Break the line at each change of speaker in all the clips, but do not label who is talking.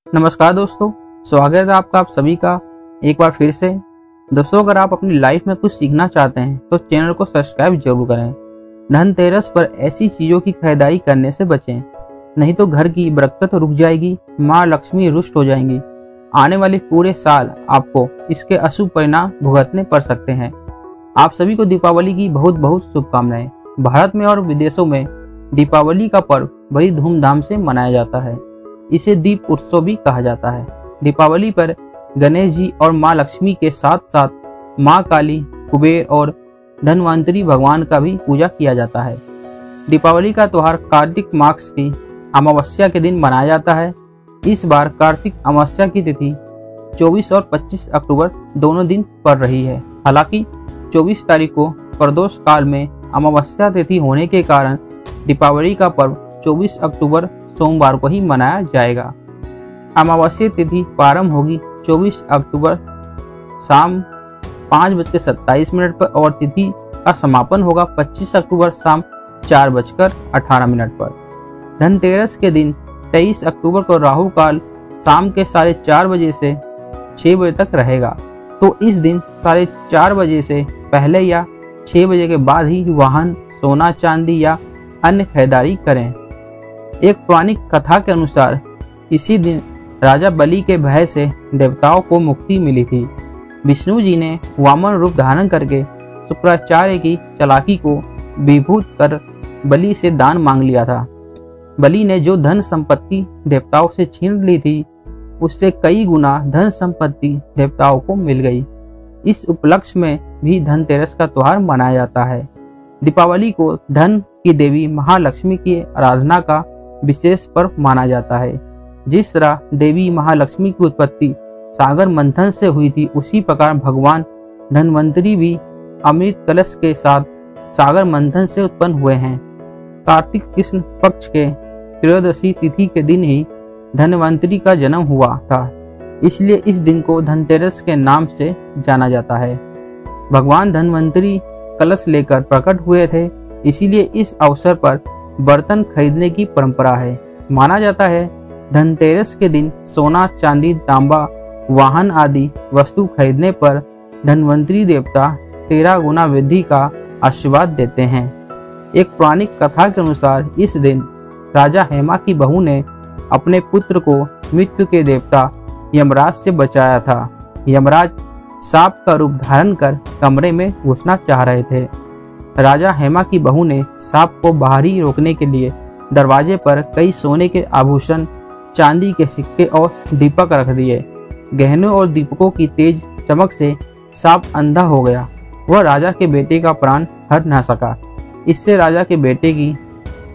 नमस्कार दोस्तों, स्वागत है आपका आप सभी का एक बार फिर से। दोस्तों, अगर आप अपनी लाइफ में कुछ सीखना चाहते हैं तो चैनल को सब्सक्राइब जरूर करें। धनतेरस पर ऐसी चीजों की खरीदारी करने से बचें, नहीं तो घर की बरकत रुक जाएगी, माँ लक्ष्मी रुष्ट हो जाएंगी। आने वाले पूरे साल आपको इसके अशुभ परिणाम भुगतने पड़ सकते हैं। आप सभी को दीपावली की बहुत बहुत शुभकामनाएं। भारत में और विदेशों में दीपावली का पर्व बड़ी धूमधाम से मनाया जाता है। इसे दीप उत्सव भी कहा जाता है। दीपावली पर गणेश जी और माँ लक्ष्मी के साथ साथ माँ काली, कुबेर और धनवंतरी भगवान का भी पूजा किया जाता है। दीपावली का त्योहार कार्तिक मास की अमावस्या के दिन मनाया जाता है। इस बार कार्तिक अमावस्या की तिथि 24 और 25 अक्टूबर दोनों दिन पड़ रही है। हालांकि 24 तारीख को प्रदोष काल में अमावस्या तिथि होने के कारण दीपावली का पर्व 24 अक्टूबर सोमवार को ही मनाया जाएगा। अमावस्या तिथि प्रारंभ होगी 24 अक्टूबर शाम 5:27 पर और तिथि का समापन होगा 25 अक्टूबर शाम 4:18 पर। धनतेरस के दिन 23 अक्टूबर को राहु काल शाम के 4:30 बजे से 6 बजे तक रहेगा, तो इस दिन 4:30 बजे से पहले या 6 बजे के बाद ही वाहन, सोना चांदी या अन्य खरीदारी करें। एक पौराणिक कथा के अनुसार इसी दिन राजा बलि के भय से देवताओं को मुक्ति मिली थी। विष्णु जी ने वामन रूप धारण करके शुक्राचार्य की चालाकी को विभूत कर बलि से दान मांग लिया था। बलि ने जो धन संपत्ति देवताओं से छीन ली थी, उससे कई गुना धन संपत्ति देवताओं को मिल गई। इस उपलक्ष्य में भी धनतेरस का त्योहार मनाया जाता है। दीपावली को धन की देवी महालक्ष्मी की आराधना का विशेष पर्व माना जाता है। जिस तरह देवी महालक्ष्मी की उत्पत्ति सागर मंथन से हुई थी, उसी प्रकार भगवान धनवंतरी भी अमृत कलश के साथ सागर मंथन से उत्पन्न हुए हैं। कार्तिक कृष्ण पक्ष के त्रयोदशी तिथि के दिन ही धनवंतरी का जन्म हुआ था, इसलिए इस दिन को धनतेरस के नाम से जाना जाता है। भगवान धनवंतरी कलश लेकर प्रकट हुए थे, इसीलिए इस अवसर पर बर्तन खरीदने की परंपरा है। माना जाता है धनतेरस के दिन सोना, चांदी, तांबा, वाहन आदि वस्तु खरीदने पर धनवंतरी देवता 13 गुना वृद्धि का आशीर्वाद देते हैं। एक पौराणिक कथा के अनुसार इस दिन राजा हेमा की बहू ने अपने पुत्र को मृत्यु के देवता यमराज से बचाया था। यमराज सांप का रूप धारण कर कमरे में घुसना चाह रहे थे। राजा हेमा की बहू ने सांप को बाहर ही रोकने के लिए दरवाजे पर कई सोने के आभूषण, चांदी के सिक्के और दीपक रख दिए। गहनों और दीपकों की तेज चमक से सांप अंधा हो गया। वह राजा के बेटे का प्राण हर न सका। इससे राजा के बेटे की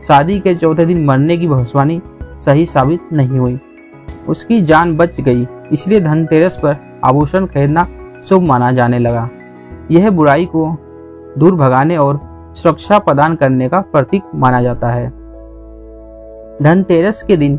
शादी के चौथे दिन मरने की भविष्यवाणी सही साबित नहीं हुई। उसकी जान बच गई। इसलिए धनतेरस पर आभूषण खरीदना शुभ माना जाने लगा। यह बुराई को दूर भगाने और सुरक्षा प्रदान करने का प्रतीक माना जाता है। धनतेरस के दिन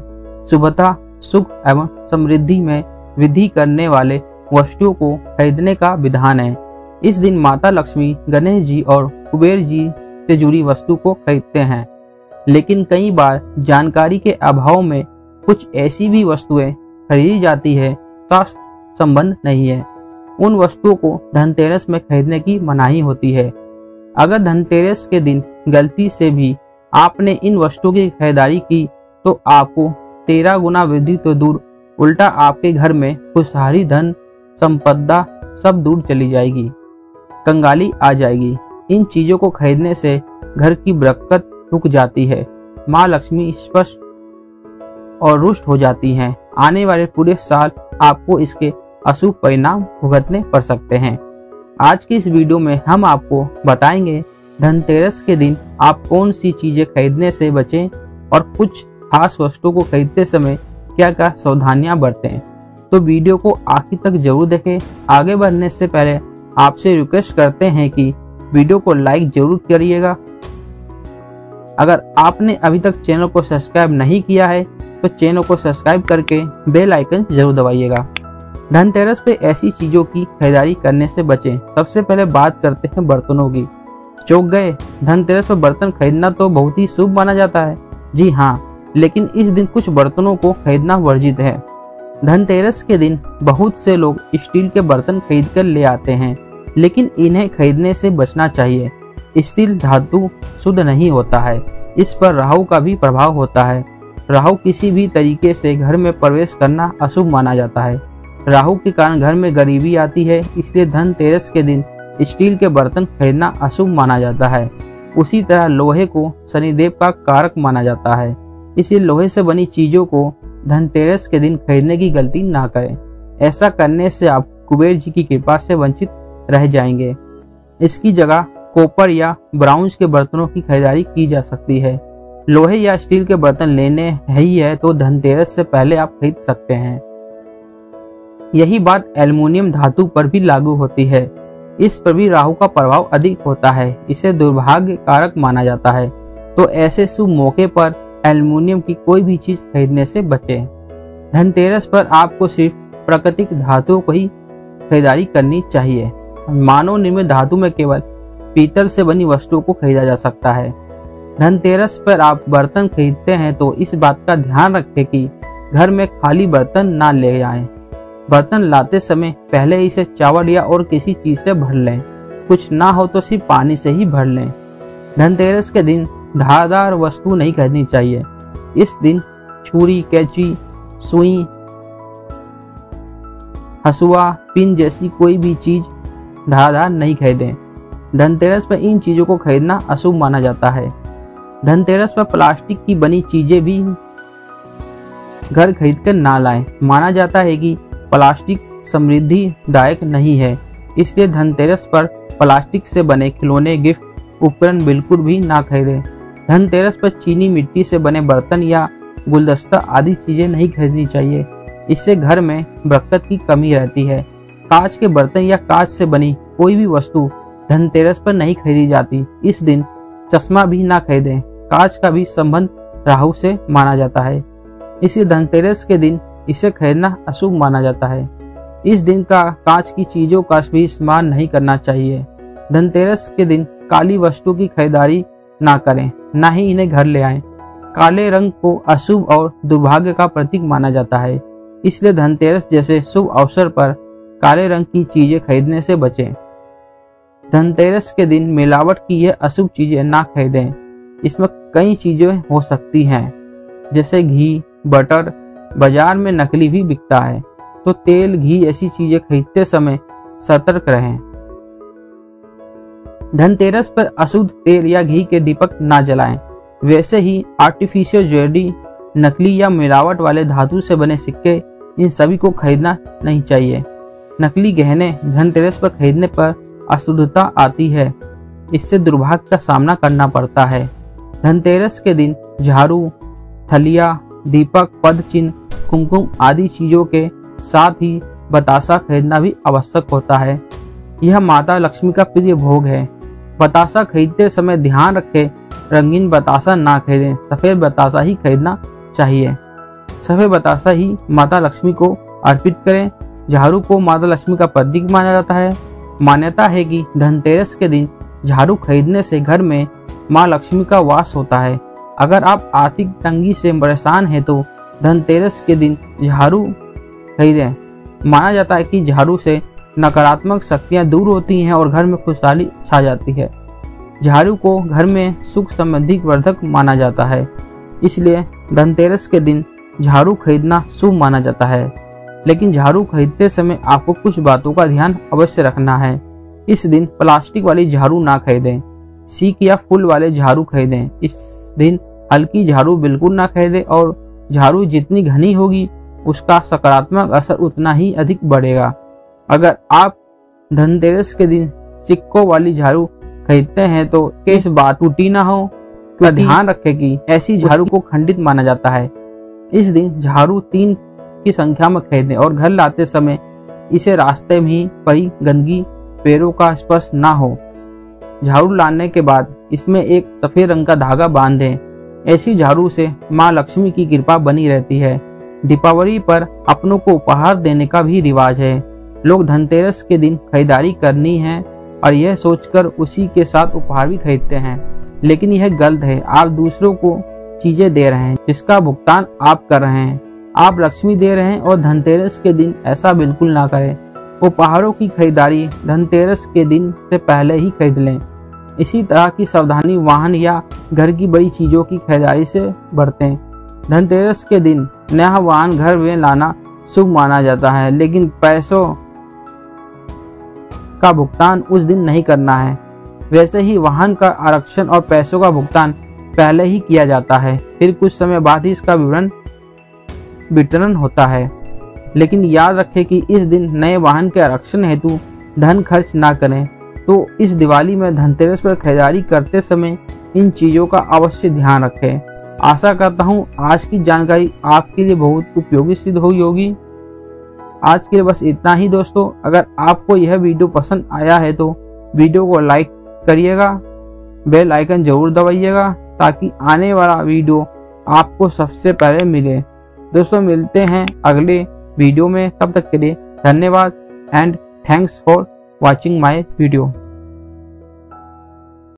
शुभता, सुख एवं समृद्धि में वृद्धि करने वाले वस्तुओं को खरीदने का विधान है। इस दिन माता लक्ष्मी, गणेश जी और कुबेर जी से जुड़ी वस्तु को खरीदते हैं, लेकिन कई बार जानकारी के अभाव में कुछ ऐसी भी वस्तुएं खरीदी जाती है जिसका संबंध नहीं है। उन वस्तुओं को धनतेरस में खरीदने की मनाही होती है। अगर धनतेरस के दिन गलती से भी आपने इन वस्तुओं की खरीदारी की तो आपको 13 गुना वृद्धि तो दूर, उल्टा आपके घर में खुशहाली, धन संपदा सब दूर चली जाएगी, कंगाली आ जाएगी। इन चीजों को खरीदने से घर की बरकत रुक जाती है, माँ लक्ष्मी स्पष्ट और रुष्ट हो जाती हैं। आने वाले पूरे साल आपको इसके अशुभ परिणाम भुगतने पड़ सकते हैं। आज की इस वीडियो में हम आपको बताएंगे धनतेरस के दिन आप कौन सी चीजें खरीदने से बचें और कुछ खास वस्तुओं को खरीदते समय क्या क्या सावधानियां बरतें। तो वीडियो को आखिर तक जरूर देखें। आगे बढ़ने से पहले आपसे रिक्वेस्ट करते हैं कि वीडियो को लाइक जरूर करिएगा। अगर आपने अभी तक चैनल को सब्सक्राइब नहीं किया है तो चैनल को सब्सक्राइब करके बेल आइकन जरूर दबाइएगा। धनतेरस पे ऐसी चीजों की खरीदारी करने से बचें। सबसे पहले बात करते हैं बर्तनों की। चौंक गए? धनतेरस पर बर्तन खरीदना तो बहुत ही शुभ माना जाता है। जी हाँ, लेकिन इस दिन कुछ बर्तनों को खरीदना वर्जित है। धनतेरस के दिन बहुत से लोग स्टील के बर्तन खरीद कर ले आते हैं, लेकिन इन्हें खरीदने से बचना चाहिए। स्टील धातु शुद्ध नहीं होता है, इस पर राहु का भी प्रभाव होता है। राहु किसी भी तरीके से घर में प्रवेश करना अशुभ माना जाता है। राहु के कारण घर में गरीबी आती है, इसलिए धनतेरस के दिन स्टील के बर्तन खरीदना अशुभ माना जाता है। उसी तरह लोहे को शनिदेव का कारक माना जाता है, इसलिए लोहे से बनी चीजों को धनतेरस के दिन खरीदने की गलती ना करें। ऐसा करने से आप कुबेर जी की कृपा से वंचित रह जाएंगे। इसकी जगह कॉपर या ब्राउन्ज के बर्तनों की खरीदारी की जा सकती है। लोहे या स्टील के बर्तन लेने ही है तो धनतेरस से पहले आप खरीद सकते हैं। यही बात एल्युमिनियम धातु पर भी लागू होती है। इस पर भी राहु का प्रभाव अधिक होता है, इसे दुर्भाग्य कारक माना जाता है। तो ऐसे शुभ मौके पर एल्युमिनियम की कोई भी चीज खरीदने से बचें। धनतेरस पर आपको सिर्फ प्राकृतिक धातुओं को ही खरीदारी करनी चाहिए। मानव निर्मित धातु में केवल पीतल से बनी वस्तुओं को खरीदा जा सकता है। धनतेरस पर आप बर्तन खरीदते हैं तो इस बात का ध्यान रखें कि घर में खाली बर्तन ना ले आएं। बर्तन लाते समय पहले इसे चावल या और किसी चीज से भर लें। कुछ ना हो तो सिर्फ पानी से ही भर लें। धनतेरस के दिन धारदार वस्तु नहीं खरीदनी चाहिए। इस दिन छुरी, कैंची, सुई, हसुआ, पिन जैसी कोई भी चीज धारदार नहीं खरीदें। धनतेरस पर इन चीजों को खरीदना अशुभ माना जाता है। धनतेरस पर प्लास्टिक की बनी चीजें भी घर खरीदकर ना लाएं। माना जाता है कि प्लास्टिक समृद्धिदायक नहीं है, इसलिए धनतेरस पर प्लास्टिक से बने खिलौने, गिफ्ट उपकरण बिल्कुल भी ना खरीदें। धनतेरस पर चीनी मिट्टी से बने बर्तन या गुलदस्ता आदि चीजें नहीं खरीदनी चाहिए, इससे घर में बरकत की कमी रहती है। कांच के बर्तन या कांच से बनी कोई भी वस्तु धनतेरस पर नहीं खरीदी जाती। इस दिन चश्मा भी ना खरीदें। कांच का भी संबंध राहु से माना जाता है, इसलिए धनतेरस के दिन इसे खरीदना अशुभ माना जाता है। इस दिन का कांच की चीजों का भी इस्तेमाल नहीं करना चाहिए। धनतेरस के दिन काली वस्तु की खरीदारी ना करें, ना ही इन्हें घर ले आएं। काले रंग को अशुभ और दुर्भाग्य का प्रतीक माना जाता है, इसलिए धनतेरस जैसे शुभ अवसर पर काले रंग की चीजें खरीदने से बचें। धनतेरस के दिन मिलावट की यह अशुभ चीजें ना खरीदें। इसमें कई चीजें हो सकती हैं, जैसे घी, बटर। बाजार में नकली भी बिकता है, तो तेल, घी ऐसी चीजें खरीदते समय सतर्क रहें। धनतेरस पर अशुद्ध तेल या घी के दीपक ना जलाएं। वैसे ही आर्टिफिशियल ज्वेलरी, नकली या मिलावट वाले धातु से बने सिक्के, इन सभी को खरीदना नहीं चाहिए। नकली गहने धनतेरस पर खरीदने पर अशुद्धता आती है, इससे दुर्भाग्य का सामना करना पड़ता है। धनतेरस के दिन झाड़ू, थलिया, दीपक, पद चिन्ह, कुमकुम आदि चीजों के साथ ही बतासा खरीदना भी आवश्यक होता है। यह माता लक्ष्मी का प्रिय भोग है। बतासा खरीदते समय ध्यान रखें, रंगीन बतासा ना खरीदें, सफेद बतासा ही खरीदना चाहिए। सफेद बतासा ही माता लक्ष्मी को अर्पित करें। झाड़ू को माता लक्ष्मी का प्रतीक माना जाता है। मान्यता है कि धनतेरस के दिन झाड़ू खरीदने से घर में माँ लक्ष्मी का वास होता है। अगर आप आर्थिक तंगी से परेशान हैं तो धनतेरस के दिन झाड़ू खरीदें। माना जाता है कि झाड़ू से नकारात्मक शक्तियां दूर होती हैं और घर में खुशहाली छा जाती है। झाड़ू को घर में सुख समृद्धि वर्धक माना जाता है, इसलिए धनतेरस के दिन झाड़ू खरीदना शुभ माना जाता है। लेकिन झाड़ू खरीदते समय आपको कुछ बातों का ध्यान अवश्य रखना है। इस दिन प्लास्टिक वाली झाड़ू ना खरीदें। सीक या फूल वाले झाड़ू खरीदें। इस दिन हल्की झाड़ू बिल्कुल ना खरीदें और झाड़ू जितनी घनी होगी उसका सकारात्मक असर उतना ही अधिक बढ़ेगा। अगर आप धनतेरस के दिन सिक्कों वाली झाड़ू खरीदते हैं तो इस बात टूटी ना हो का ध्यान रखें कि ऐसी झाड़ू को खंडित माना जाता है। इस दिन झाड़ू 3 की संख्या में खरीदें और घर लाते समय इसे रास्ते में ही पड़ी गंदगी, पैरों का स्पर्श ना हो। झाड़ू लाने के बाद इसमें एक सफेद रंग का धागा बांध दें। ऐसी झाड़ू से माँ लक्ष्मी की कृपा बनी रहती है। दीपावली पर अपनों को उपहार देने का भी रिवाज है। लोग धनतेरस के दिन खरीदारी करनी है और यह सोचकर उसी के साथ उपहार भी खरीदते हैं, लेकिन यह गलत है। आप दूसरों को चीजें दे रहे हैं जिसका भुगतान आप कर रहे हैं। आप लक्ष्मी दे रहे हैं और धनतेरस के दिन ऐसा बिल्कुल ना करें। उपहारों की खरीदारी धनतेरस के दिन से पहले ही खरीद लें। इसी तरह की सावधानी वाहन या घर की बड़ी चीजों की खरीदारी से बरतें। धनतेरस के दिन नया वाहन घर में लाना शुभ माना जाता है, लेकिन पैसों का भुगतान उस दिन नहीं करना है। वैसे ही वाहन का आरक्षण और पैसों का भुगतान पहले ही किया जाता है, फिर कुछ समय बाद ही इसका वितरण होता है। लेकिन याद रखें कि इस दिन नए वाहन के आरक्षण हेतु धन खर्च ना करें। तो इस दिवाली में धनतेरस पर खरीदारी करते समय इन चीजों का अवश्य ध्यान रखें। आशा करता हूँ आज की जानकारी आपके लिए बहुत उपयोगी सिद्ध हुई होगी। आज के लिए बस इतना ही दोस्तों। अगर आपको यह वीडियो पसंद आया है तो वीडियो को लाइक करिएगा, बेल आइकन जरूर दबाइएगा ताकि आने वाला वीडियो आपको सबसे पहले मिले। दोस्तों मिलते हैं अगले वीडियो में, तब तक के लिए धन्यवाद and thanks for watching my video.